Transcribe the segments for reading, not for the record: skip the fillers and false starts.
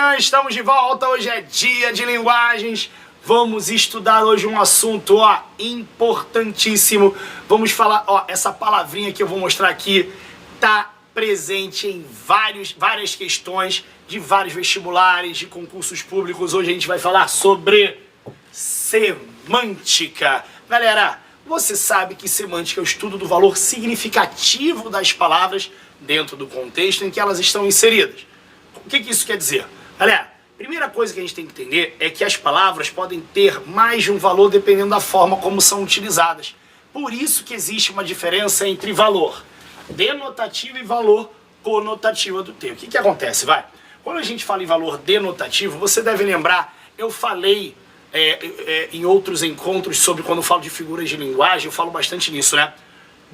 manhã, estamos de volta. Hoje é dia de linguagens. Vamos estudar hoje um assunto, importantíssimo. Vamos falar, essa palavrinha que eu vou mostrar aqui tá presente em várias questões de vários vestibulares, de concursos públicos. Hoje a gente vai falar sobre semântica. Galera, você sabe que semântica é o estudo do valor significativo das palavras dentro do contexto em que elas estão inseridas. O que isso quer dizer? Galera, primeira coisa que a gente tem que entender é que as palavras podem ter mais de um valor dependendo da forma como são utilizadas. Por isso que existe uma diferença entre valor denotativo e valor conotativo do termo. O que acontece? Quando a gente fala em valor denotativo, você deve lembrar, eu falei em outros encontros sobre quando eu falo de figuras de linguagem, eu falo bastante nisso, né?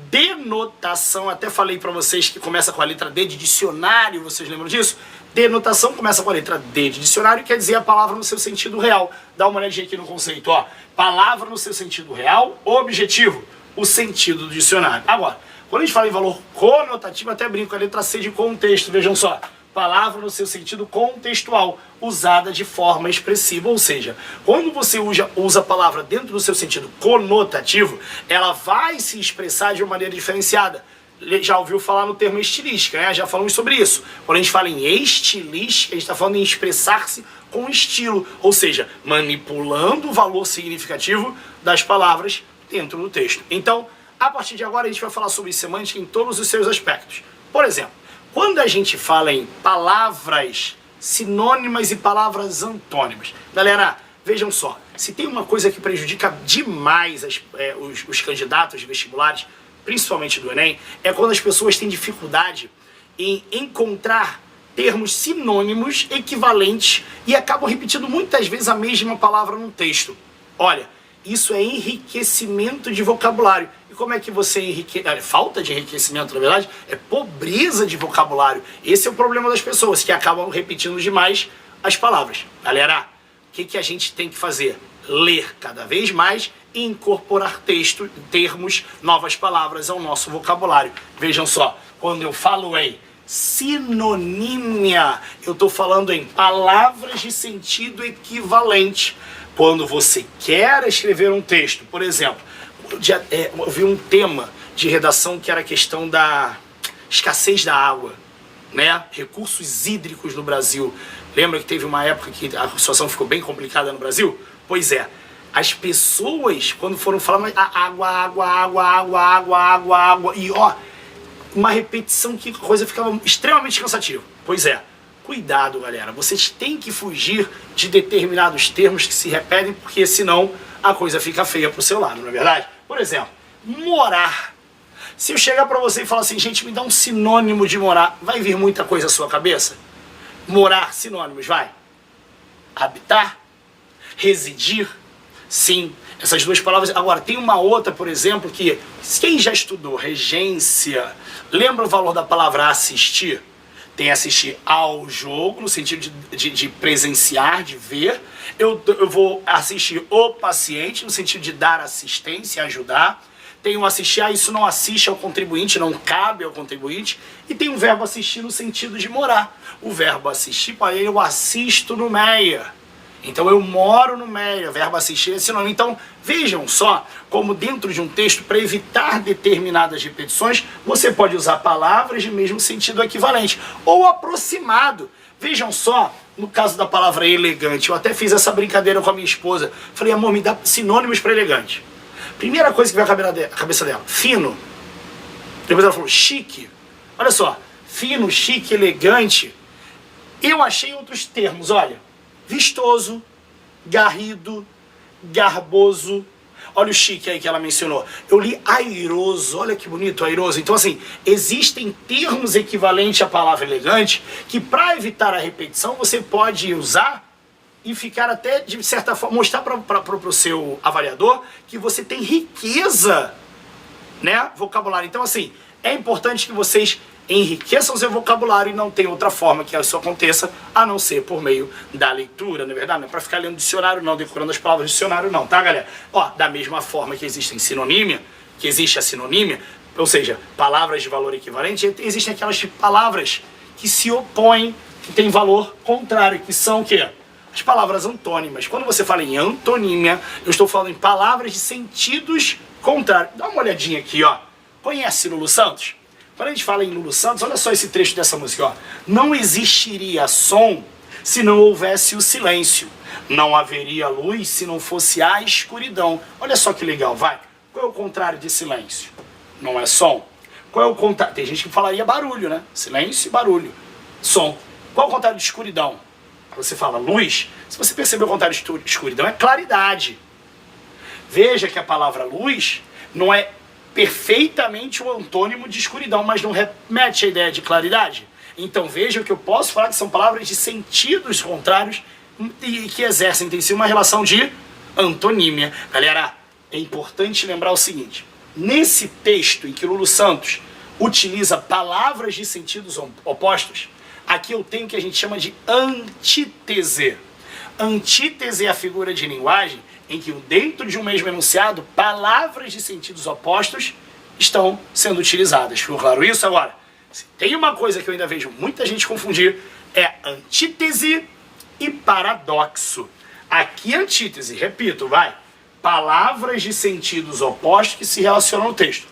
Denotação, até falei para vocês que começa com a letra D de dicionário, vocês lembram disso? Denotação começa com a letra D de dicionário, quer dizer a palavra no seu sentido real. Dá uma olhadinha aqui no conceito, palavra no seu sentido real, objetivo, o sentido do dicionário. Agora, quando a gente fala em valor conotativo, até brinco com a letra C de contexto, vejam só. Palavra no seu sentido contextual, usada de forma expressiva, ou seja, quando você usa a palavra dentro do seu sentido conotativo, ela vai se expressar de uma maneira diferenciada. Já ouviu falar no termo estilística, né? Já falamos sobre isso. Quando a gente fala em estilística, a gente está falando em expressar-se com estilo, ou seja, manipulando o valor significativo das palavras dentro do texto. Então, a partir de agora, a gente vai falar sobre semântica em todos os seus aspectos. Por exemplo, quando a gente fala em palavras sinônimas e palavras antônimas, galera, vejam só, se tem uma coisa que prejudica demais os candidatos de vestibulares, principalmente do Enem, é quando as pessoas têm dificuldade em encontrar termos sinônimos equivalentes e acabam repetindo muitas vezes a mesma palavra num texto. Olha, isso é enriquecimento de vocabulário. E como é que você enriquece? Falta de enriquecimento, na verdade, é pobreza de vocabulário. Esse é o problema das pessoas, que acabam repetindo demais as palavras. Galera, o que a gente tem que fazer? Ler cada vez mais e incorporar termos, novas palavras ao nosso vocabulário. Vejam só, quando eu falo em sinonímia, eu estou falando em palavras de sentido equivalente. Quando você quer escrever um texto, por exemplo, eu vi um tema de redação que era a questão da escassez da água, né? Recursos hídricos no Brasil. Lembra que teve uma época que a situação ficou bem complicada no Brasil? Pois é, as pessoas, quando foram falar água, e uma repetição que a coisa ficava extremamente cansativa. Pois é. Cuidado, galera, vocês têm que fugir de determinados termos que se repetem, porque senão a coisa fica feia pro seu lado, não é verdade? Por exemplo, morar. Se eu chegar pra você e falar assim, gente, me dá um sinônimo de morar, vai vir muita coisa à sua cabeça? Morar, sinônimos, vai. Habitar, residir, sim, essas duas palavras. Agora, tem uma outra, por exemplo, que quem já estudou regência, lembra o valor da palavra assistir? Tem assistir ao jogo, no sentido de presenciar, de ver. Eu vou assistir o paciente, no sentido de dar assistência, ajudar. Tem o assistir, isso não assiste ao contribuinte, não cabe ao contribuinte. E tem o verbo assistir no sentido de morar. O verbo assistir, para ele, eu assisto no Meia. Então eu moro no Meia, verbo assistir é sinônimo. Então vejam só como dentro de um texto, para evitar determinadas repetições, você pode usar palavras de mesmo sentido equivalente ou aproximado. Vejam só, no caso da palavra elegante, eu até fiz essa brincadeira com a minha esposa. Falei, amor, me dá sinônimos para elegante. Primeira coisa que veio à cabeça dela, fino. Depois ela falou, chique. Olha só, fino, chique, elegante. Eu achei outros termos, olha. Vistoso, garrido, garboso. Olha o chique aí que ela mencionou. Eu li airoso, olha que bonito, airoso. Então assim, existem termos equivalentes à palavra elegante que para evitar a repetição você pode usar e ficar até, de certa forma, mostrar para o seu avaliador que você tem riqueza, né, vocabulário. Então assim, é importante que vocês enriqueçam seu vocabulário e não tem outra forma que isso aconteça a não ser por meio da leitura, não é verdade? Não é para ficar lendo dicionário não, decorando as palavras do dicionário não, tá, galera? Da mesma forma que existem sinonímia, que existe a sinonímia, ou seja, palavras de valor equivalente, existem aquelas palavras que se opõem que tem valor contrário, que são o quê? As palavras antônimas. Quando você fala em antonímia, eu estou falando em palavras de sentidos contrários. Dá uma olhadinha aqui, ó. Conhece Lulu Santos? Quando a gente fala em Lulu Santos, olha só esse trecho dessa música, ó. Não existiria som se não houvesse o silêncio. Não haveria luz se não fosse a escuridão. Olha só que legal, vai. Qual é o contrário de silêncio? Não é som. Qual é o contrário? Tem gente que falaria barulho, né? Silêncio e barulho. Som. Qual é o contrário de escuridão? Você fala luz. Se você perceber o contrário de escuridão, é claridade. Veja que a palavra luz não é perfeitamente o antônimo de escuridão, mas não remete à ideia de claridade. Então veja que eu posso falar que são palavras de sentidos contrários e que exercem em si uma relação de antonímia. Galera, é importante lembrar o seguinte: nesse texto em que Lulu Santos utiliza palavras de sentidos opostos, aqui eu tenho o que a gente chama de antítese. Antítese é a figura de linguagem em que dentro de um mesmo enunciado, palavras de sentidos opostos estão sendo utilizadas. Ficou claro isso? Agora, se tem uma coisa que eu ainda vejo muita gente confundir, é antítese e paradoxo. Aqui antítese, repito, vai. Palavras de sentidos opostos que se relacionam ao texto.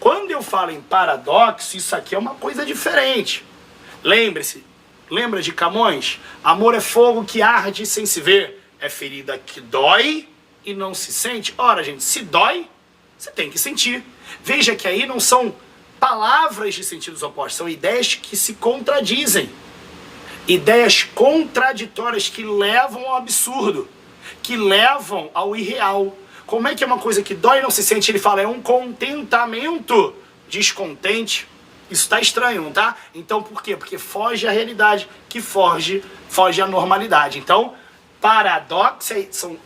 Quando eu falo em paradoxo, isso aqui é uma coisa diferente. Lembre-se, lembra de Camões? Amor é fogo que arde sem se ver, é ferida que dói e não se sente. Ora, gente, se dói, você tem que sentir. Veja que aí não são palavras de sentidos opostos, são ideias que se contradizem. Ideias contraditórias que levam ao absurdo, que levam ao irreal. Como é que é uma coisa que dói e não se sente? Ele fala, é um contentamento descontente. Isso tá estranho, não tá? Então por quê? Porque foge à realidade, que foge à normalidade. Então, paradoxo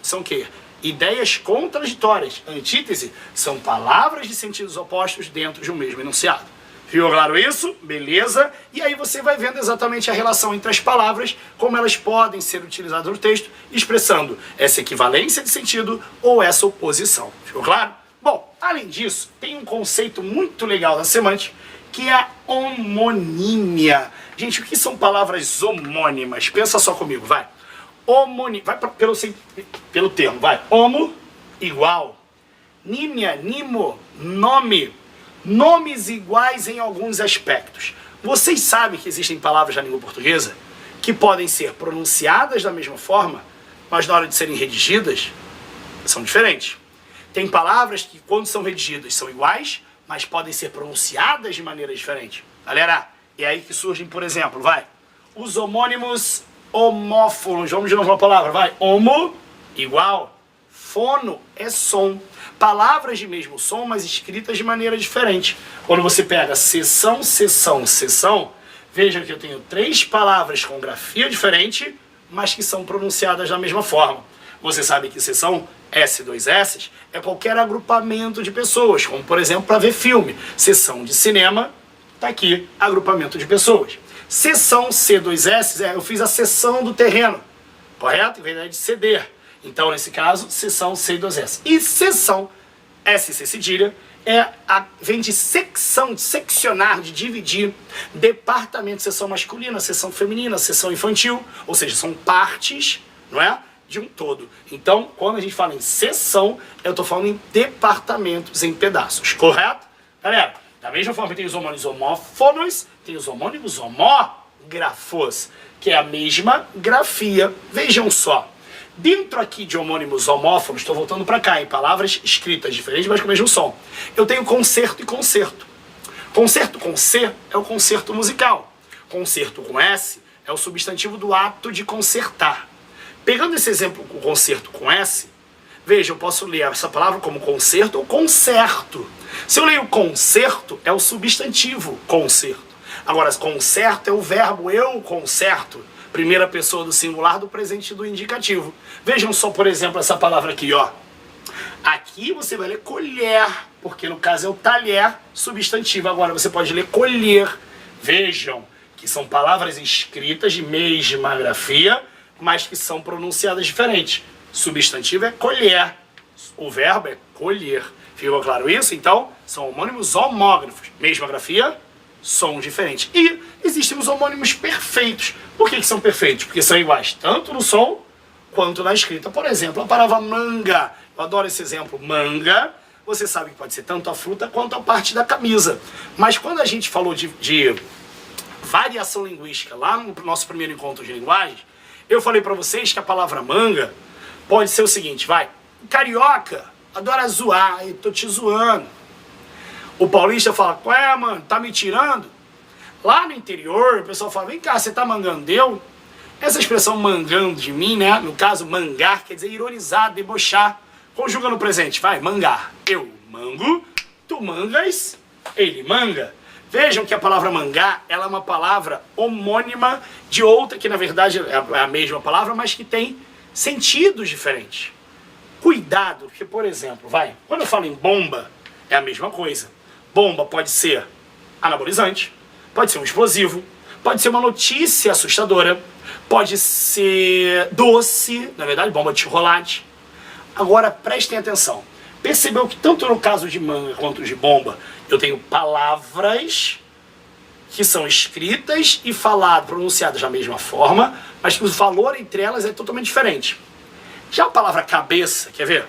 são o quê? Ideias contraditórias. Antítese são palavras de sentidos opostos dentro de um mesmo enunciado. Ficou claro isso? Beleza? E aí você vai vendo exatamente a relação entre as palavras, como elas podem ser utilizadas no texto, expressando essa equivalência de sentido ou essa oposição. Ficou claro? Bom, além disso, tem um conceito muito legal da semântica, que é a homonímia. Gente, o que são palavras homônimas? Pensa só comigo, vai. Vai pelo termo, vai. Homo, igual. Nímia, nimo, nome. Nomes iguais em alguns aspectos. Vocês sabem que existem palavras na língua portuguesa que podem ser pronunciadas da mesma forma, mas na hora de serem redigidas, são diferentes. Tem palavras que, quando são redigidas, são iguais, mas podem ser pronunciadas de maneira diferente. Galera, é aí que surgem, por exemplo, vai. Os homônimos homófonos. Vamos de novo uma palavra, vai. Homo, igual. Fono é som. Palavras de mesmo som, mas escritas de maneira diferente. Quando você pega seção, seção, seção, veja que eu tenho 3 palavras com grafia diferente, mas que são pronunciadas da mesma forma. Você sabe que seção, S2S, é qualquer agrupamento de pessoas, como por exemplo para ver filme. Seção de cinema, tá aqui, agrupamento de pessoas. Seção C2S, eu fiz a seção do terreno, correto? Em vez de ceder. Então, nesse caso, seção C2S. E seção, SC cedilha, vem de secção, de seccionar, de dividir. Departamento, seção masculina, seção feminina, seção infantil. Ou seja, são partes, não é? De um todo. Então, quando a gente fala em seção, eu estou falando em departamentos, em pedaços, correto? Galera, da mesma forma que tem os homônimos homófonos, tem os homônimos homógrafos, que é a mesma grafia. Vejam só. Dentro aqui de homônimos homófonos, estou voltando para cá, em palavras escritas diferentes, mas com o mesmo som. Eu tenho concerto e concerto. Concerto com C é o concerto musical. Concerto com S é o substantivo do ato de concertar. Pegando esse exemplo, o concerto com S, veja, eu posso ler essa palavra como concerto ou concerto. Se eu leio concerto, é o substantivo concerto. Agora, concerto é o verbo eu concerto. Primeira pessoa do singular do presente do indicativo. Vejam só, por exemplo, essa palavra aqui, ó. Aqui você vai ler colher, porque no caso é o talher substantivo. Agora você pode ler colher. Vejam que são palavras escritas de mesma grafia, mas que são pronunciadas diferentes. Substantivo é colher, o verbo é colher. Ficou claro isso? Então, são homônimos homógrafos. Mesma grafia, sons diferentes. E existem os homônimos perfeitos. Por que são perfeitos? Porque são iguais tanto no som quanto na escrita. Por exemplo, a palavra manga. Eu adoro esse exemplo. Manga, você sabe que pode ser tanto a fruta quanto a parte da camisa. Mas quando a gente falou de variação linguística lá no nosso primeiro encontro de linguagem, eu falei para vocês que a palavra manga pode ser o seguinte, vai. O carioca adora zoar, eu tô te zoando. O paulista fala, ué, mano, tá me tirando? Lá no interior, o pessoal fala, vem cá, você tá mangando eu? Essa expressão mangando de mim, né? No caso, mangar, quer dizer ironizar, debochar. Conjuga no presente, vai, mangar. Eu mango, tu mangas, ele manga. Vejam que a palavra mangar, ela é uma palavra homônima de outra, que na verdade é a mesma palavra, mas que tem sentidos diferentes. Cuidado, porque, por exemplo, vai, quando eu falo em bomba, é a mesma coisa. Bomba pode ser anabolizante, pode ser um explosivo, pode ser uma notícia assustadora, pode ser doce, na verdade, bomba de chocolate. Agora, prestem atenção. Percebeu que tanto no caso de manga quanto de bomba, eu tenho palavras que são escritas e faladas, pronunciadas da mesma forma, mas que o valor entre elas é totalmente diferente. Já a palavra cabeça, quer ver?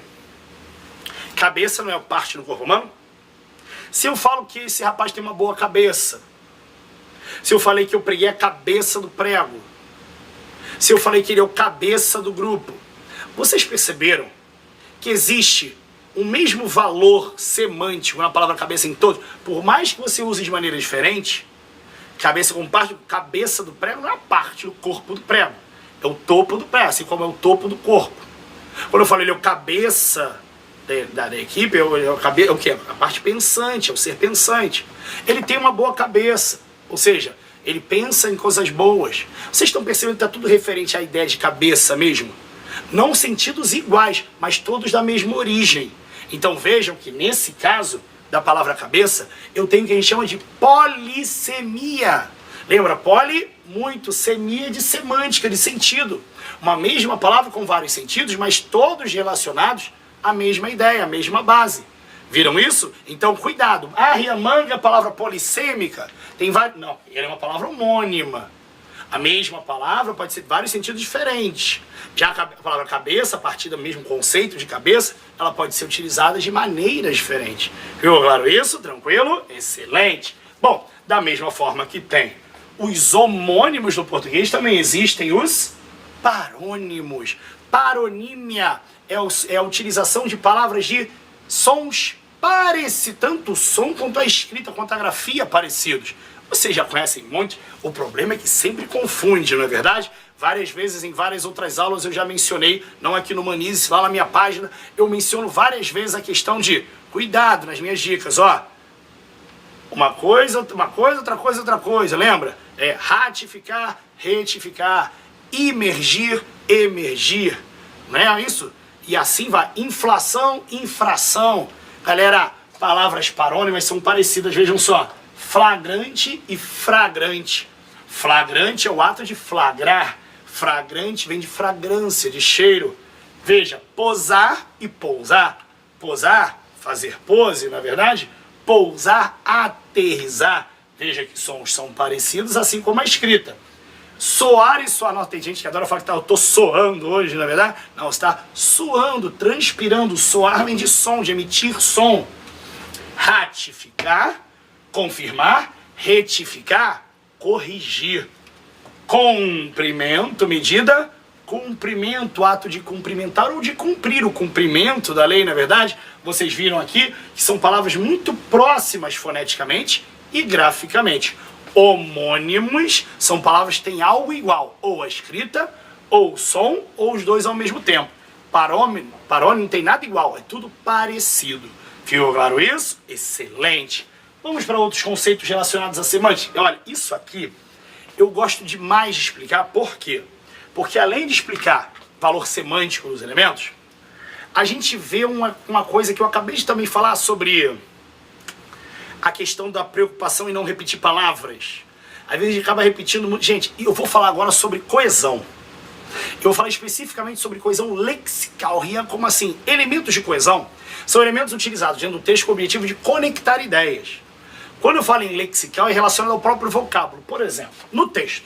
Cabeça não é parte do corpo humano? Se eu falo que esse rapaz tem uma boa cabeça, se eu falei que eu preguei a cabeça do prego, se eu falei que ele é o cabeça do grupo, vocês perceberam que existe o mesmo valor semântico na palavra cabeça em todos? Por mais que você use de maneira diferente, cabeça como parte, cabeça do prego não é a parte do corpo do prego, é o topo do prego, assim como é o topo do corpo. Quando eu falo ele é o cabeça da equipe, é o que? A parte pensante, é o ser pensante. Ele tem uma boa cabeça, ou seja, ele pensa em coisas boas. Vocês estão percebendo que está tudo referente à ideia de cabeça mesmo? Não sentidos iguais, mas todos da mesma origem. Então vejam que nesse caso da palavra cabeça, eu tenho o que a gente chama de polissemia. Lembra? Poli, muito, semia de semântica, de sentido. Uma mesma palavra com vários sentidos, mas todos relacionados à mesma ideia, à mesma base. Viram isso? Então cuidado. Manga, a palavra polissêmica, tem vários... Não, ela é uma palavra homônima. A mesma palavra pode ser vários sentidos diferentes. Já a palavra cabeça, a partir do mesmo conceito de cabeça, ela pode ser utilizada de maneiras diferentes. Ficou claro isso? Tranquilo? Excelente. Bom, da mesma forma que tem os homônimos no português, também existem os parônimos. Paronímia é a utilização de palavras de sons parecidos, tanto o som quanto a escrita, quanto a grafia parecidos. Vocês já conhecem muito, o problema é que sempre confunde, não é verdade? Várias vezes, em várias outras aulas eu já mencionei, não aqui no Manize, lá na minha página, eu menciono várias vezes a questão de cuidado nas minhas dicas, ó. Uma coisa, outra coisa, lembra? É ratificar, retificar, imergir, emergir, não é isso? E assim vai, inflação, infração. Galera, palavras parônimas são parecidas, vejam só. Flagrante e fragrante. Flagrante é o ato de flagrar. Fragrante vem de fragrância, de cheiro. Veja, posar e pousar. Posar, fazer pose, na verdade. Pousar, aterrissar. Veja que sons são parecidos, assim como a escrita. Soar e suar. Nossa, tem gente que adora falar que eu tô soando hoje, na verdade. Não, você está suando, transpirando. Soar vem de som, de emitir som. Ratificar, confirmar, retificar, corrigir. Cumprimento, medida, cumprimento, ato de cumprimentar ou de cumprir o cumprimento da lei, na verdade. Vocês viram aqui que são palavras muito próximas foneticamente e graficamente. Homônimos são palavras que têm algo igual, ou a escrita, ou o som, ou os dois ao mesmo tempo. Parônimo não tem nada igual, é tudo parecido. Ficou claro isso? Excelente. Vamos para outros conceitos relacionados à semântica. Olha, isso aqui eu gosto demais de explicar. Por quê? Porque além de explicar valor semântico dos elementos, a gente vê uma coisa que eu acabei de também falar sobre a questão da preocupação em não repetir palavras. Às vezes a gente acaba repetindo muito. Gente, eu vou falar agora sobre coesão. Eu vou falar especificamente sobre coesão lexical. Como assim? Elementos de coesão são elementos utilizados dentro do texto com o objetivo de conectar ideias. Quando eu falo em lexical, é relacionado ao próprio vocábulo. Por exemplo, no texto,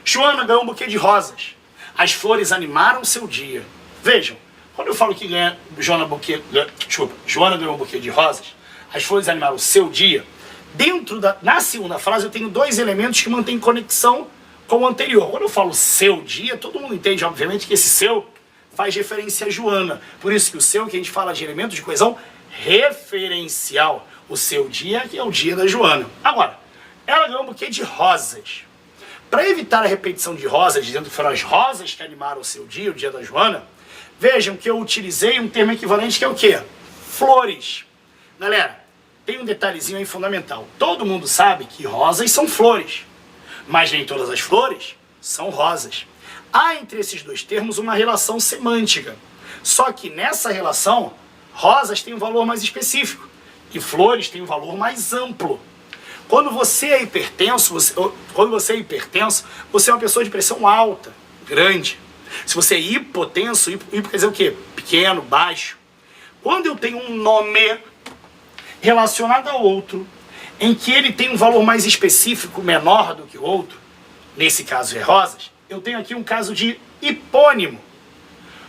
Joana ganhou um buquê de rosas. As flores animaram seu dia. Vejam, quando eu falo que Joana ganhou um buquê de rosas, as flores animaram o seu dia, na segunda frase eu tenho dois elementos que mantêm conexão com o anterior. Quando eu falo seu dia, todo mundo entende, obviamente, que esse seu faz referência a Joana. Por isso que o seu, que a gente fala de elemento de coesão referencial. O seu dia, que é o dia da Joana. Agora, ela ganhou um buquê de rosas. Para evitar a repetição de rosas, dizendo que foram as rosas que animaram o seu dia, o dia da Joana, vejam que eu utilizei um termo equivalente que é o quê? Flores. Galera, tem um detalhezinho aí fundamental. Todo mundo sabe que rosas são flores, mas nem todas as flores são rosas. Há entre esses dois termos uma relação semântica. Só que nessa relação, rosas têm um valor mais específico e flores têm um valor mais amplo. Quando você é hipertenso, você é uma pessoa de pressão alta, grande. Se você é hipotenso, hipo quer dizer o quê? Pequeno, baixo. Quando eu tenho um nome relacionado ao outro, em que ele tem um valor mais específico, menor do que o outro, nesse caso é rosas, eu tenho aqui um caso de hipônimo.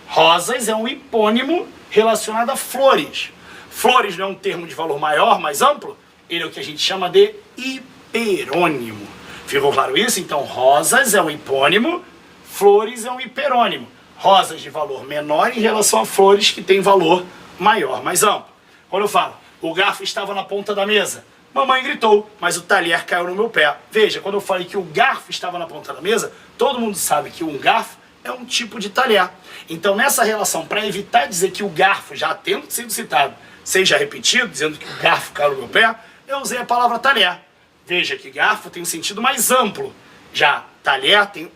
Rosas é um hipônimo relacionado a flores. Flores não é um termo de valor maior, mais amplo, ele é o que a gente chama de hiperônimo. Ficou claro isso? Então, rosas é um hipônimo, flores é um hiperônimo. Rosas de valor menor em relação a flores que têm valor maior, mais amplo. Quando eu falo, o garfo estava na ponta da mesa, mamãe gritou, mas o talher caiu no meu pé. Veja, quando eu falei que o garfo estava na ponta da mesa, todo mundo sabe que um garfo é um tipo de talher. Então, nessa relação, para evitar dizer que o garfo, já tendo sido citado, seja repetido, dizendo que o garfo caiu no meu pé, eu usei a palavra talher. Veja que garfo tem um sentido mais amplo. Já talher tem...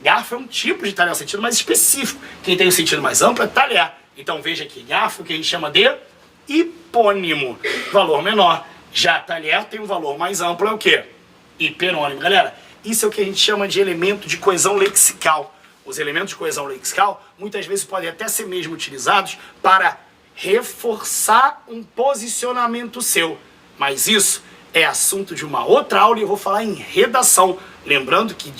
Garfo é um tipo de talher, um sentido mais específico. Quem tem um sentido mais amplo é talher. Então, veja que garfo, que a gente chama de hipônimo, valor menor. Já talher tem um valor mais amplo, é o quê? Hiperônimo. Galera, isso é o que a gente chama de elemento de coesão lexical. Os elementos de coesão lexical, muitas vezes, podem até ser mesmo utilizados para reforçar um posicionamento seu. Mas isso é assunto de uma outra aula e eu vou falar em redação. Lembrando que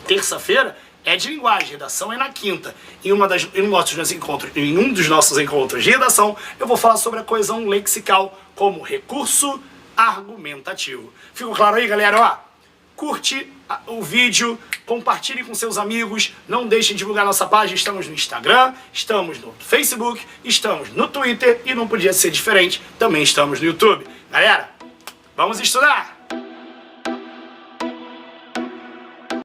terça-feira é de linguagem, redação é na quinta. Em um dos nossos encontros de redação, eu vou falar sobre a coesão lexical como recurso argumentativo. Ficou claro aí, galera? Ó, curte o vídeo, compartilhe com seus amigos, não deixem de divulgar nossa página. Estamos no Instagram, estamos no Facebook, estamos no Twitter e não podia ser diferente, também estamos no YouTube. Galera, vamos estudar!